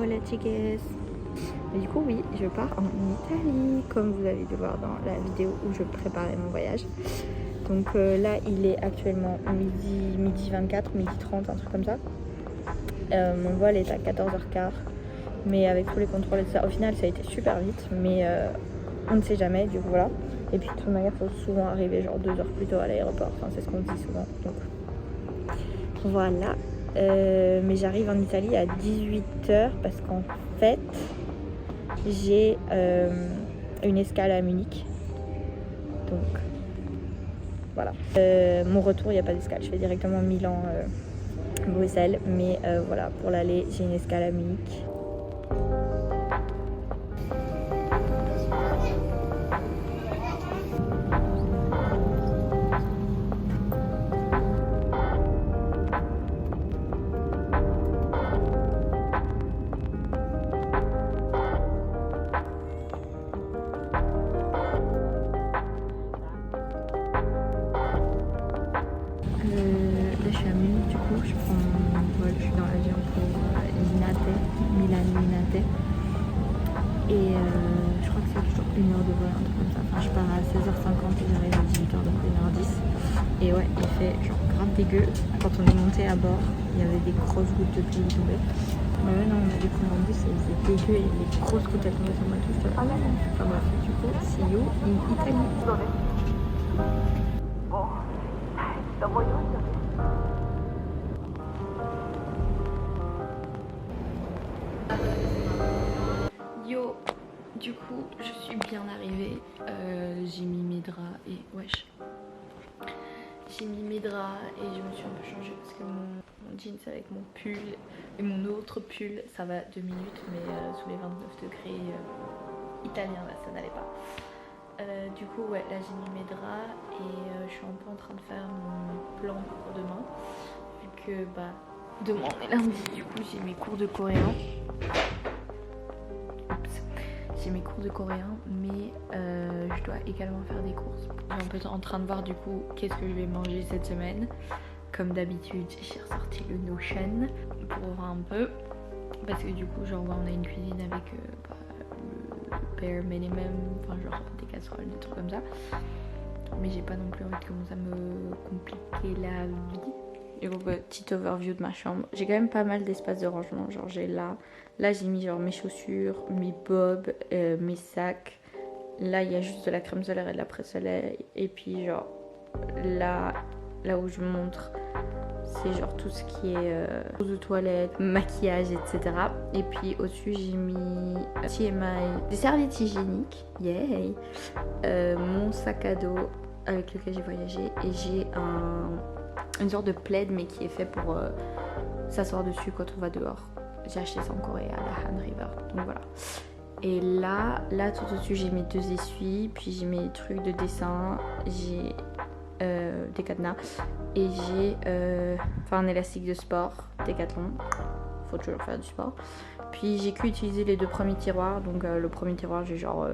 Hola chicas. Du coup oui, je pars en Italie comme vous avez dû voir dans la vidéo où je préparais mon voyage. Donc là il est actuellement midi 24, midi 30, un truc comme ça. Mon vol est à 14h15, mais avec tous les contrôles et tout ça, au final ça a été super vite, mais on ne sait jamais, du coup voilà. Et puis de toute manière il faut souvent arriver genre 2 heures plus tôt à l'aéroport, enfin c'est ce qu'on dit souvent, donc voilà. Mais j'arrive en Italie à 18h parce qu'en fait j'ai une escale à Munich, donc voilà. Mon retour il n'y a pas d'escale, je fais directement Milan Bruxelles, mais voilà, pour l'aller j'ai une escale à Munich. Là je suis à Munich, du coup je prends mon vol, je suis dans l'avion pour Milan-Linate, et je crois que c'est toujours 1 heure de vol, un truc comme ça. Enfin je pars à 16h50 et j'arrive à 18h, donc 1h10. Et ouais, il fait genre grave dégueu. Quand on est monté à bord, il y avait des grosses gouttes de pluie tombées. Mais ouais, non, on a découvert en bus et c'est dégueu, et les grosses gouttes elles tombaient sur moi et tout. Ah non, non. Enfin bref, du coup, see you in Italie. Yo, du coup, je suis bien arrivée. J'ai mis mes draps et wesh. J'ai mis mes draps et je me suis un peu changée parce que mon jeans avec mon pull et mon autre pull, ça va 2 minutes, mais sous les 29 degrés italiens, là, ça n'allait pas. Du coup, ouais, là j'ai mis mes draps et je suis un peu en train de faire mon plan pour demain. Vu que, bah, demain on est lundi, du coup j'ai mes cours de coréen. J'ai mes cours de coréen, mais je dois également faire des courses. Je suis un peu en train de voir du coup qu'est-ce que je vais manger cette semaine. Comme d'habitude, j'ai ressorti le Notion pour voir un peu. Parce que du coup, genre, on a une cuisine avec le bare minimum, enfin genre des casseroles, des trucs comme ça. Mais j'ai pas non plus envie de commencer à me compliquer la vie. Et bon, petite overview de ma chambre. J'ai quand même pas mal d'espace de rangement. Genre j'ai là j'ai mis genre mes chaussures, mes bobs, mes sacs. Là il y a juste de la crème solaire et de la presse soleil. Et puis genre là où je montre, c'est genre tout ce qui est eau de toilette, maquillage, etc. Et puis au-dessus j'ai mis TMI, des serviettes hygiéniques, yay, mon sac à dos avec lequel j'ai voyagé, et j'ai une sorte de plaid mais qui est fait pour s'asseoir dessus quand on va dehors. J'ai acheté ça en Corée à la Han River, donc voilà. Et là tout au-dessus j'ai mes 2 essuies, puis j'ai mes trucs de dessin, j'ai des cadenas, et j'ai un élastique de sport Decathlon, faut toujours faire du sport. Puis j'ai pu utiliser les 2 premiers tiroirs, donc le premier tiroir j'ai genre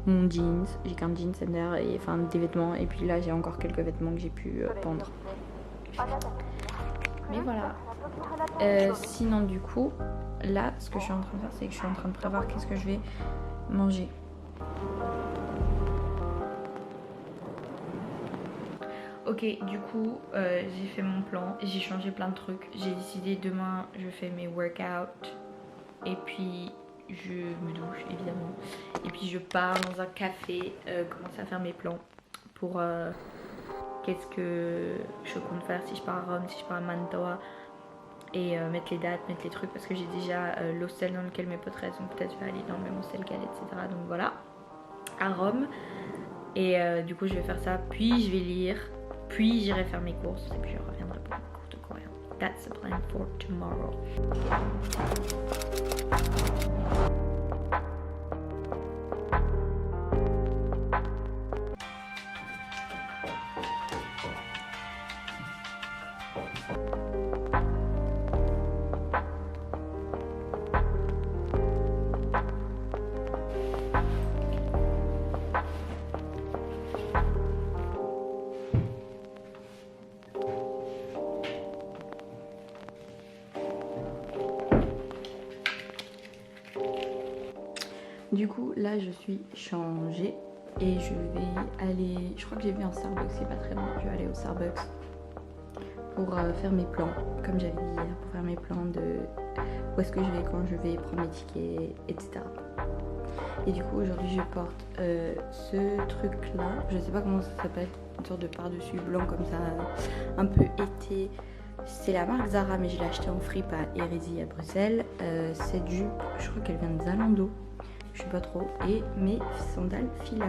mon jeans, j'ai qu'un jeans et enfin des vêtements, et puis là j'ai encore quelques vêtements que j'ai pu pendre. Mais voilà. Sinon du coup, là ce que je suis en train de faire, c'est que je suis en train de prévoir qu'est-ce que je vais manger. Ok, du coup, j'ai fait mon plan, j'ai changé plein de trucs. J'ai décidé demain, je fais mes workouts, et puis je me douche évidemment. Et puis je pars dans un café, commencer à faire mes plans pour qu'est-ce que je compte faire si je pars à Rome, si je pars à Mantua. Et mettre les dates, mettre les trucs, parce que j'ai déjà l'hostel dans lequel mes potes restent, donc peut-être je vais aller dans le même hostel qu'elle, etc. Donc voilà, à Rome. Et du coup je vais faire ça, puis je vais lire, puis j'irai faire mes courses, et puis je reviendrai pour mes cours de coréen. That's the plan for tomorrow. Du coup là je suis changée et je vais aller, je crois que j'ai vu un Starbucks, c'est pas très loin, je vais aller au Starbucks pour faire mes plans, comme j'avais dit hier, pour faire mes plans de où est-ce que je vais, quand je vais, prendre mes tickets, etc. Et du coup aujourd'hui je porte ce truc là, je sais pas comment ça s'appelle, une sorte de par-dessus blanc comme ça, un peu été. C'est la marque Zara mais je l'ai acheté en fripe à Hérésie à Bruxelles. Cette jupe, je crois qu'elle vient de Zalando, je sais pas trop, et mes sandales Fila.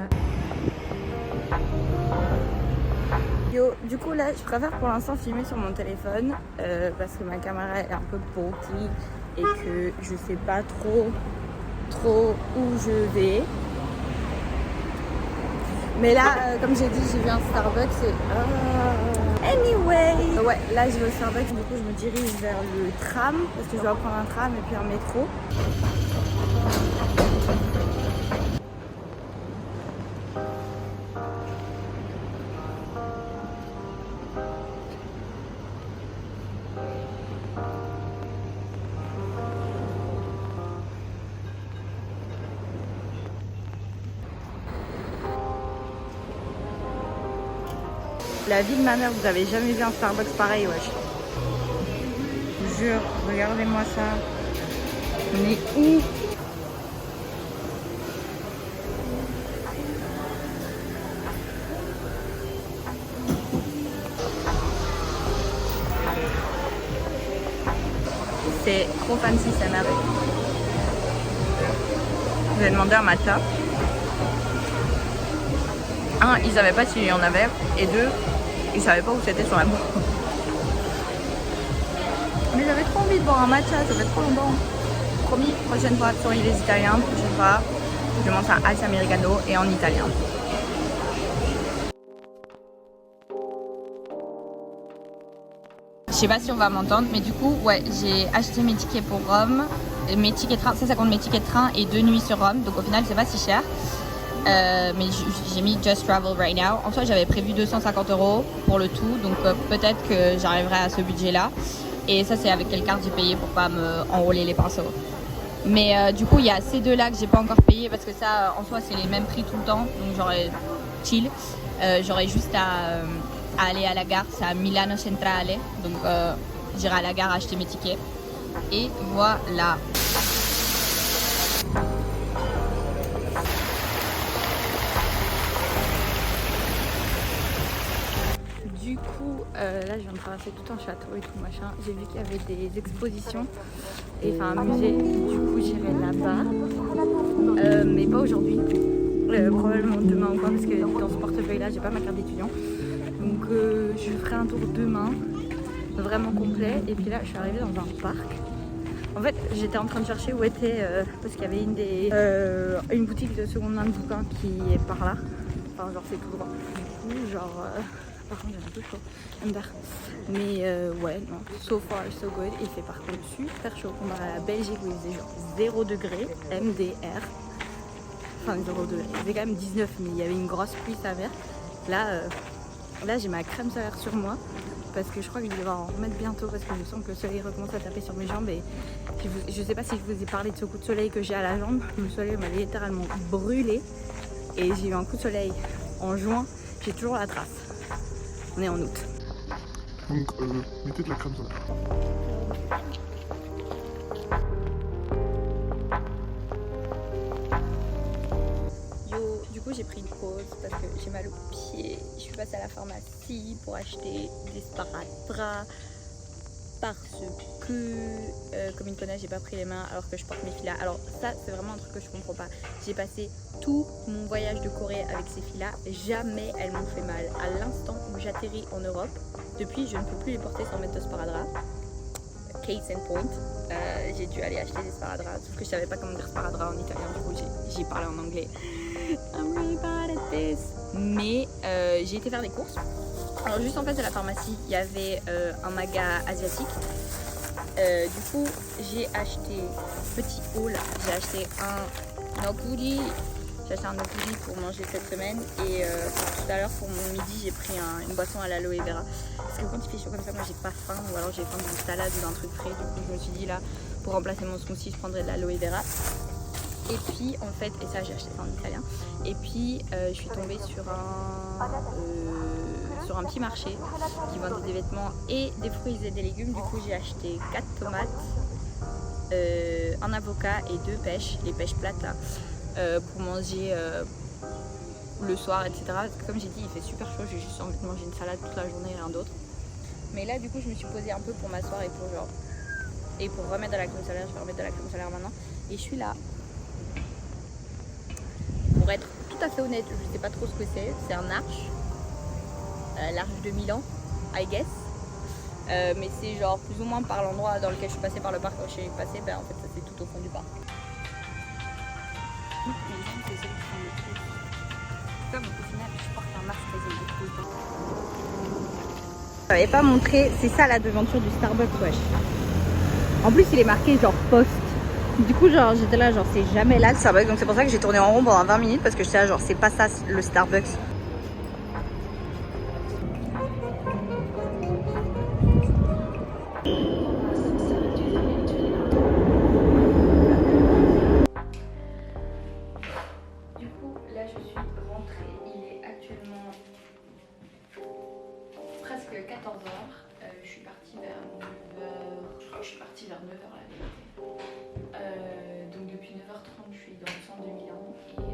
Yo, du coup là je préfère pour l'instant filmer sur mon téléphone parce que ma caméra est un peu bulky et que je sais pas trop où je vais. Mais là comme j'ai dit j'ai vu un Starbucks et anyway, ouais là je vais au Starbucks, du coup je me dirige vers le tram parce que je dois prendre un tram et puis un métro. La vie de ma mère, vous avez jamais vu un Starbucks pareil, wesh. Je vous jure, regardez-moi ça. On est où? C'est trop fancy, ça mère. Vous avez demandé un matcha. Un, ils savaient pas s'il y en avait. Et deux, ils savaient pas où c'était sur la boîte. Mais j'avais trop envie de boire un matcha, ça fait trop longtemps. Promis, prochaine fois, sorry les Italiens, prochaine fois, je mange un ice americano et en italien. Je sais pas si on va m'entendre, mais du coup, ouais, j'ai acheté mes tickets pour Rome. Mes tickets train, ça compte mes tickets de train et 2 nuits sur Rome, donc au final, c'est pas si cher. Mais j'ai mis Just Travel right now. En soi, j'avais prévu 250 € pour le tout, donc peut-être que j'arriverai à ce budget-là. Et ça, c'est avec quelle carte j'ai payé pour pas me enrouler les pinceaux. Mais du coup, il y a ces deux-là que j'ai pas encore payé parce que ça, en soi, c'est les mêmes prix tout le temps, donc j'aurais chill. J'aurais juste à aller à la gare, c'est à Milano Centrale, donc j'irai à la gare acheter mes tickets. Et voilà. Du coup, là je viens de traverser tout un château et tout machin. J'ai vu qu'il y avait des expositions, et enfin un musée. Du coup, j'irai là-bas, mais pas aujourd'hui. Probablement demain encore parce que dans ce portefeuille-là, j'ai pas ma carte d'étudiant. Donc je ferai un tour demain, vraiment complet. Et puis là, je suis arrivée dans un parc. En fait, j'étais en train de chercher où était, parce qu'il y avait une boutique de seconde main de bouquins qui est par là. Enfin, genre c'est tout droit. Du coup, genre... par contre, j'ai un peu chaud. Mais ouais, non, so far so good. Il fait par contre super chaud comparé à la Belgique où il faisait genre 0 degré, MDR. Enfin 0 degré, il faisait quand même 19, mais il y avait une grosse pluie sévère. Là j'ai ma crème solaire sur moi parce que je crois que je vais devoir en remettre bientôt parce que je sens que le soleil recommence à taper sur mes jambes. Et je sais pas si je vous ai parlé de ce coup de soleil que j'ai à la jambe. Le soleil m'a littéralement brûlé et j'ai eu un coup de soleil en juin. J'ai toujours la trace. On est en août. Donc mettez de la crème solaire. Yo, du coup j'ai pris une pause parce que j'ai mal au pied. Je suis passée à la pharmacie pour acheter des sparadrap parce que comme ils me connaissent, j'ai pas pris les mains alors que je porte mes filas. Alors ça c'est vraiment un truc que je comprends pas. J'ai passé tout mon voyage de Corée avec ces filas, jamais elles m'ont fait mal. À l'instant où j'atterris en Europe, depuis je ne peux plus les porter sans mettre de sparadrap. Case in point, j'ai dû aller acheter des sparadrap, sauf que je savais pas comment dire sparadrap en italien, du coup j'ai parlé en anglais. I'm really bad at this. Mais j'ai été faire des courses. Alors juste en face de la pharmacie, il y avait un maga asiatique. Du coup, j'ai acheté petit haul. J'ai acheté un nokuri. J'ai acheté un nokuri pour manger cette semaine. Et tout à l'heure, pour mon midi, j'ai pris une boisson à l'aloe vera. Parce que quand il fait chaud comme ça, moi j'ai pas faim. Ou alors j'ai faim d'une salade ou d'un truc frais. Du coup, je me suis dit là, pour remplacer mon smoothie, je prendrai de l'aloe vera. Et puis en fait, et ça j'ai acheté ça en italien. Et puis je suis tombée sur un petit marché qui vendait des vêtements et des fruits et des légumes. Du coup j'ai acheté 4 tomates, un avocat et 2 pêches, les pêches plates là, pour manger le soir, etc. Parce que comme j'ai dit, il fait super chaud, j'ai juste envie de manger une salade toute la journée et rien d'autre. Mais là du coup je me suis posée un peu pour m'asseoir et pour remettre de la crème solaire. Je vais remettre de la crème solaire maintenant. Et je suis là. Pour être tout à fait honnête, je sais pas trop ce que c'est. C'est un arche. L'arche de Milan, I guess. Mais c'est genre plus ou moins par l'endroit dans lequel je suis passée par le parc. Quand je suis passée, ben en fait ça c'est tout au fond du parc. Comme au final je porte un masque quasiment tout le temps. Je t'avais pas montré, c'est ça la devanture du Starbucks, wesh. En plus il est marqué genre poste. Du coup genre j'étais là genre c'est jamais là le Starbucks, donc c'est pour ça que j'ai tourné en rond pendant 20 minutes parce que j'étais là genre c'est pas ça le Starbucks. Du coup là je suis rentrée, il est actuellement presque 14h, je suis partie vers 9h, je crois que je suis partie vers 9h la vérité. Donc depuis 9h30 je suis dans le centre de Milan et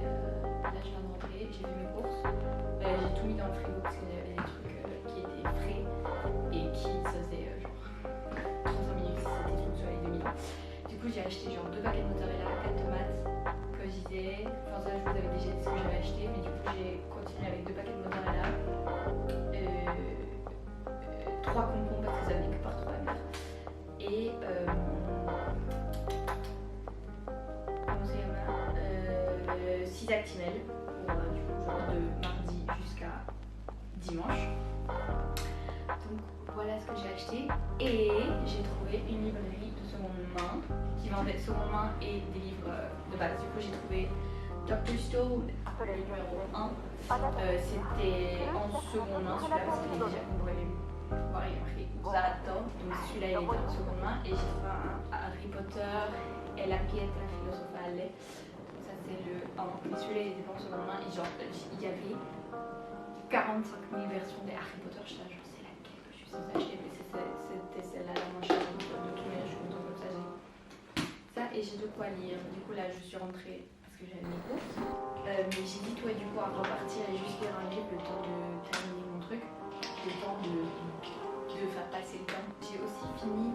là je viens de rentrer, j'ai fait mes courses, j'ai tout mis dans le frigo parce qu'il y avait des trucs qui étaient frais et qui ça faisait genre 35 minutes que c'était sous le soleil de Milan. Du coup j'ai acheté genre 2 paquets de mozzarella, 4 tomates, comme je disais, enfin ça je vous avais déjà dit ce que j'avais acheté, mais du coup j'ai continué avec 2 paquets de mozzarella, 3 concombres parce que ça venait que par 3 mètres et 6 Actimel pour du coup genre de mardi jusqu'à dimanche. Donc voilà ce que j'ai acheté et j'ai trouvé une librairie de seconde main qui vendait seconde main et des livres de base. Du coup j'ai trouvé Dr. Stone, le numéro 1. C'était en seconde main celui-là parce qu'il est déjà qu'on pourrait voir, il est marqué Usato. Donc celui-là il était en seconde main et j'ai trouvé un Harry Potter et la pietra filosofale. C'est le 1, mais celui-là il était pas en seconde main et genre il y avait 45 000 versions des Harry Potter. Je sais genre c'est laquelle que je suis censée acheter, mais c'était celle-là la moins chère de tous les jours, donc comme ça j'ai ça et j'ai de quoi lire. Du coup là je suis rentrée parce que j'avais mes courses, mais j'hésite ouais du coup à repartir et juste lire un livre le temps de terminer mon truc, le temps de faire passer le temps. J'ai aussi fini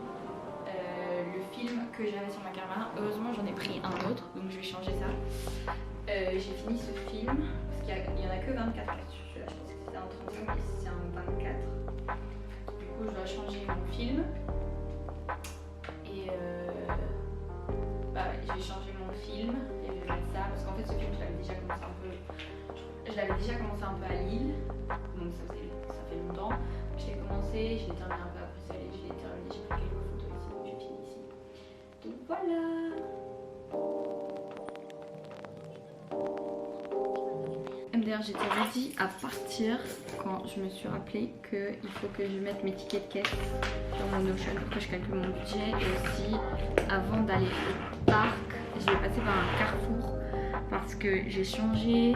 le film que j'avais sur ma caméra. Heureusement j'en ai pris un autre, donc je vais changer ça. J'ai fini ce film parce qu'il y en a que 24 là-dessus. Je pense que c'était un 35 mais c'est un 24. Du coup je dois changer mon film et je vais changer mon film et je vais mettre ça parce qu'en fait ce film je l'avais déjà commencé un peu à Lille, donc ça fait longtemps. Je l'ai commencé, je l'ai terminé un peu après ça et je l'ai terminé, j'ai pris quelques photos ici, donc j'ai fini ici. Donc voilà. D'ailleurs j'étais ready à partir quand je me suis rappelé qu'il faut que je mette mes tickets de caisse sur mon Notion pour que je calcule mon budget et aussi avant d'aller au parc je vais passer par un carrefour parce que j'ai changé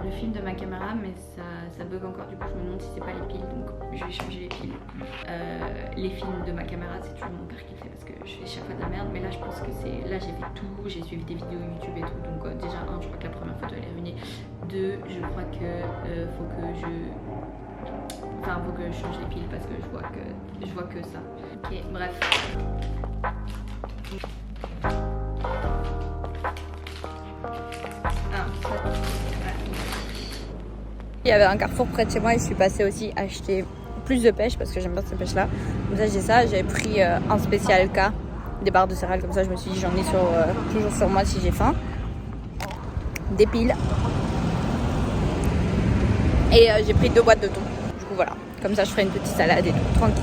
le film de ma caméra mais ça bug encore, du coup je me demande si c'est pas les piles, donc je vais changer les piles. Les films de ma caméra c'est toujours mon père qui le fait parce que je fais chaque fois de la merde, mais là je pense que c'est, là j'ai fait tout, j'ai suivi des vidéos YouTube et tout, donc déjà je crois que la première photo elle est ruinée, 2 je crois que faut que je change les piles parce que je vois que ça. Ok bref. Il y avait un carrefour près de chez moi et je suis passée aussi acheter plus de pêche parce que j'aime bien cette pêche là. Comme ça j'ai ça, j'avais pris un spécial K, des barres de céréales comme ça, je me suis dit j'en ai toujours sur moi si j'ai faim. Des piles. Et j'ai pris 2 boîtes de thon. Du coup voilà, comme ça je ferai une petite salade et tout, tranquille.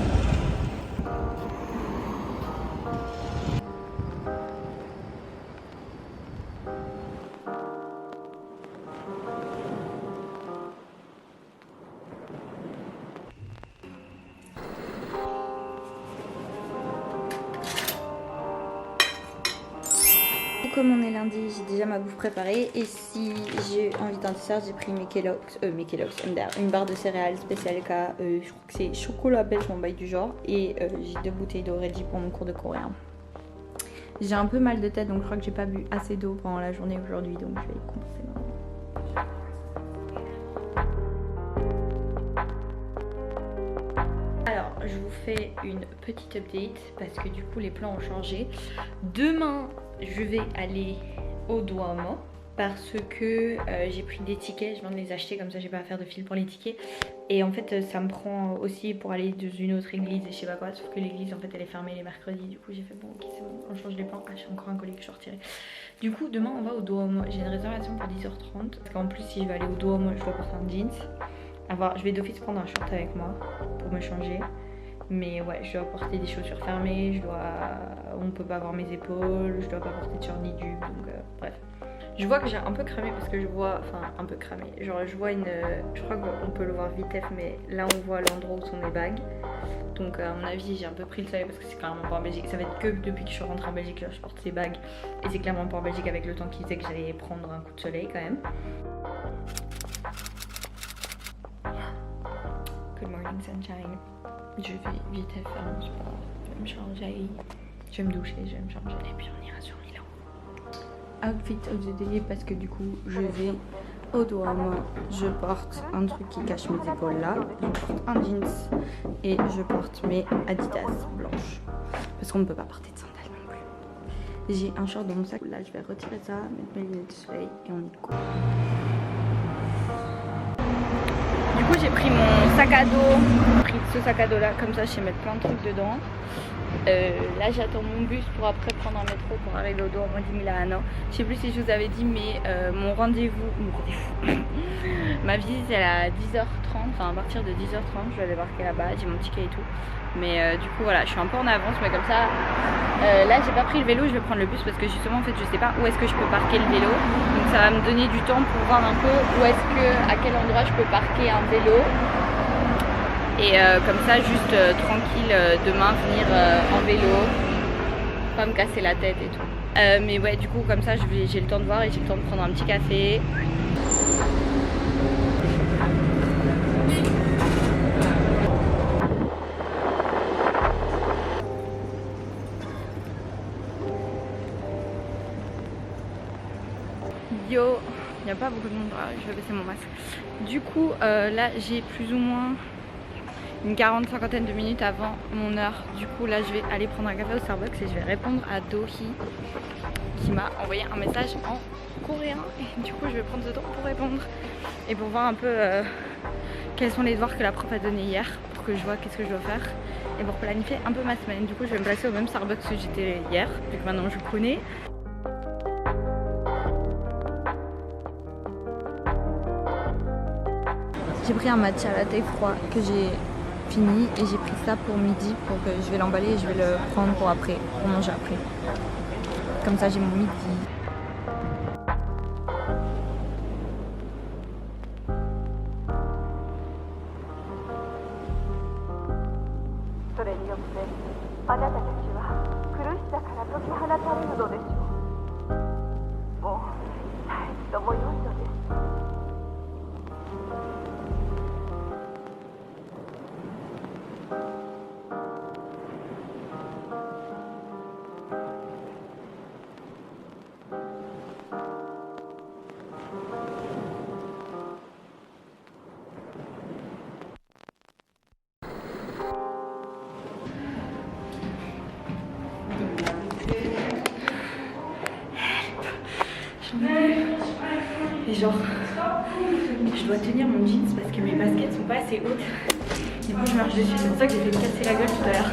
comme on est lundi, j'ai déjà ma bouffe préparée. Et si j'ai envie d'un dessert, j'ai pris mes Kellogg's, MDR, une barre de céréales spéciale K. Je crois que c'est chocolat belge en bail du genre. Et j'ai 2 bouteilles d'eau ready pour mon cours de coréen. J'ai un peu mal de tête, donc je crois que j'ai pas bu assez d'eau pendant la journée aujourd'hui, donc je vais y compenser maintenant. Alors, je vous fais une petite update parce que du coup les plans ont changé. Demain, je vais aller au Duomo parce que j'ai pris des tickets, je viens de les acheter, comme ça j'ai pas à faire de fil pour les tickets. Et en fait ça me prend aussi pour aller dans une autre église et je sais pas quoi, sauf que l'église en fait elle est fermée les mercredis. Du coup j'ai fait bon ok c'est bon, on change les plans. Ah j'ai encore un colis que je dois retirer. Du coup demain on va au Duomo, j'ai une réservation pour 10h30 parce qu'en plus si je vais aller au Duomo je dois porter un jeans. Je vais d'office prendre un short avec moi pour me changer. Mais ouais, je dois porter des chaussures fermées, on peut pas voir mes épaules, je dois pas porter de short ni jupe, donc bref. Je vois que j'ai un peu cramé parce que je vois, un peu cramé, genre je vois je crois qu'on peut le voir vitef, mais là on voit l'endroit où sont les bagues. Donc à mon avis j'ai un peu pris le soleil parce que c'est clairement pas en Belgique, ça va être que depuis que je suis rentrée en Belgique là je porte ces bagues. Et c'est clairement pas en Belgique avec le temps qui disait que j'allais prendre un coup de soleil quand même. Good morning sunshine. Je vais vite faire mon sport, je vais me changer, je vais me doucher, je vais me changer et puis on ira sur Milan. Outfit of the day parce que du coup je vais au Duomo, je porte un truc qui cache mes épaules là, je porte un jeans et je porte mes Adidas blanches parce qu'on ne peut pas porter de sandales non plus. J'ai un short dans mon sac, là je vais retirer ça, mettre mes lunettes de soleil et on y court. Du coup j'ai pris mon sac à dos, ce sac à dos là, comme ça je sais mettre plein de trucs dedans. Là j'attends mon bus pour après prendre un métro pour arriver au Duomo di Milano. Je sais plus si je vous avais dit mais mon rendez-vous, ma visite elle est à 10h30, enfin à partir de 10h30 je vais aller débarquer là-bas, j'ai mon ticket et tout. Mais du coup voilà, je suis un peu en avance mais comme ça, là j'ai pas pris le vélo, je vais prendre le bus parce que justement en fait je sais pas où est-ce que je peux parquer le vélo. Donc ça va me donner du temps pour voir un peu à quel endroit je peux parquer un vélo. Et comme ça juste tranquille demain venir en vélo, pas me casser la tête et tout. Mais ouais du coup comme ça j'ai le temps de voir et j'ai le temps de prendre un petit café. Yo, il n'y a pas beaucoup de monde, je vais baisser mon masque. Du coup là j'ai plus ou moins une cinquantaine de minutes avant mon heure. Du coup là je vais aller prendre un café au Starbucks et je vais répondre à Dohi qui m'a envoyé un message en coréen. Et du coup je vais prendre ce temps pour répondre et pour voir un peu quels sont les devoirs que la prof a donné hier pour que je vois qu'est-ce que je dois faire et pour planifier un peu ma semaine. Du coup je vais me placer au même Starbucks que j'étais hier vu que maintenant je connais. J'ai pris un matcha latte froid que j'ai fini et j'ai pris ça pour midi pour que je vais l'emballer et je vais le prendre pour après, pour manger après. Comme ça j'ai mon midi. Et genre, je dois tenir mon jeans parce que mes baskets sont pas assez hautes. Du coup je marche dessus, c'est pour ça que j'ai fait me casser la gueule tout à l'heure.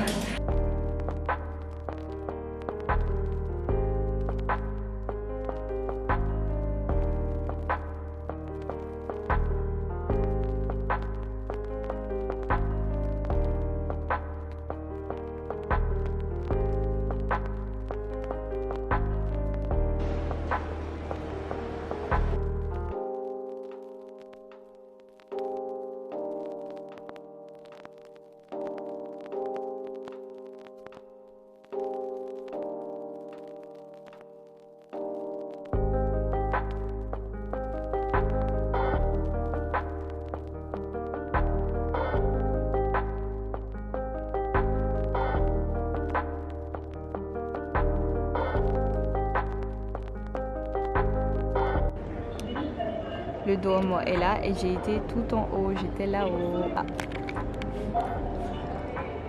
Le Duomo est là et j'ai été tout en haut. J'étais là-haut. Ah.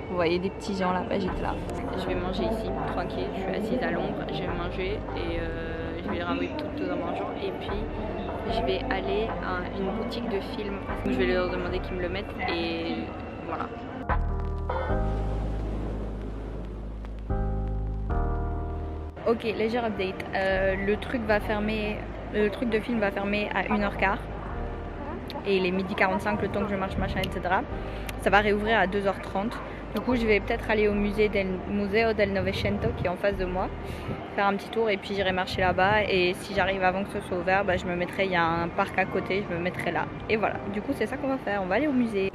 Vous voyez des petits gens là-bas, j'étais là. Je vais manger ici, tranquille. Je suis assise à l'ombre. Je vais manger et je vais ramener tout en mangeant. Et puis je vais aller à une boutique de films. Je vais leur demander qu'ils me le mettent et voilà. Ok, léger update. Le truc de film va fermer à 1h15 et il est 12h45, le temps que je marche, machin, etc. Ça va réouvrir à 2h30. Du coup, je vais peut-être aller au Museo del Novecento qui est en face de moi, faire un petit tour et puis j'irai marcher là-bas. Et si j'arrive avant que ce soit ouvert, bah, je me mettrai, il y a un parc à côté, je me mettrai là. Et voilà, du coup, c'est ça qu'on va faire. On va aller au musée.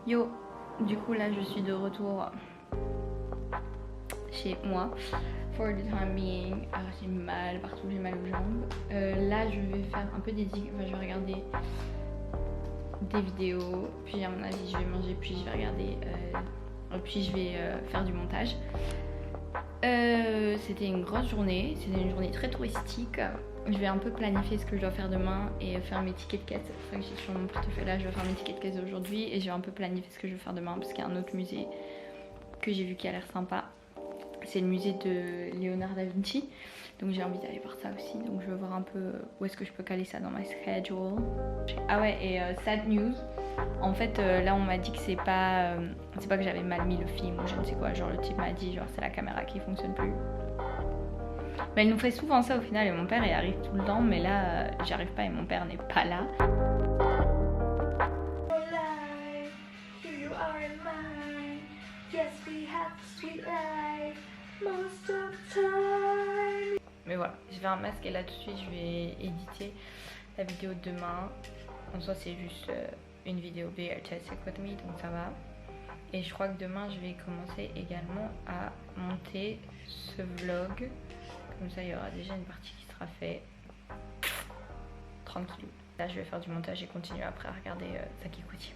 Yo, du coup là je suis de retour chez moi. For the time being, j'ai mal partout, j'ai mal aux jambes. Là je vais faire un peu je vais regarder des vidéos, puis à mon avis je vais manger, puis je vais regarder, puis je vais faire du montage. C'était une grosse journée, c'était une journée très touristique. Je vais un peu planifier ce que je dois faire demain et faire mes tickets de caisse. C'est pour ça que j'ai sur mon portefeuille là, je vais faire mes tickets de caisse aujourd'hui et je vais un peu planifier ce que je vais faire demain parce qu'il y a un autre musée que j'ai vu qui a l'air sympa. C'est le musée de Léonard da Vinci. Donc j'ai envie d'aller voir ça aussi. Donc je vais voir un peu où est-ce que je peux caler ça dans ma schedule. Ah ouais, et sad news. En fait là on m'a dit que c'est pas que j'avais mal mis le film ou je ne sais quoi. Genre le type m'a dit genre c'est la caméra qui fonctionne plus. Mais elle nous fait souvent ça au final et mon père il arrive tout le temps mais là j'y arrive pas et mon père n'est pas là. Mais voilà, je vais un masque et là tout de suite je vais éditer la vidéo de demain. En soi c'est juste une vidéo BHS with me donc ça va. Et je crois que demain je vais commencer également à monter ce vlog. Comme ça il y aura déjà une partie qui sera faite tranquille. Là je vais faire du montage et continuer après à regarder Saki Kuti.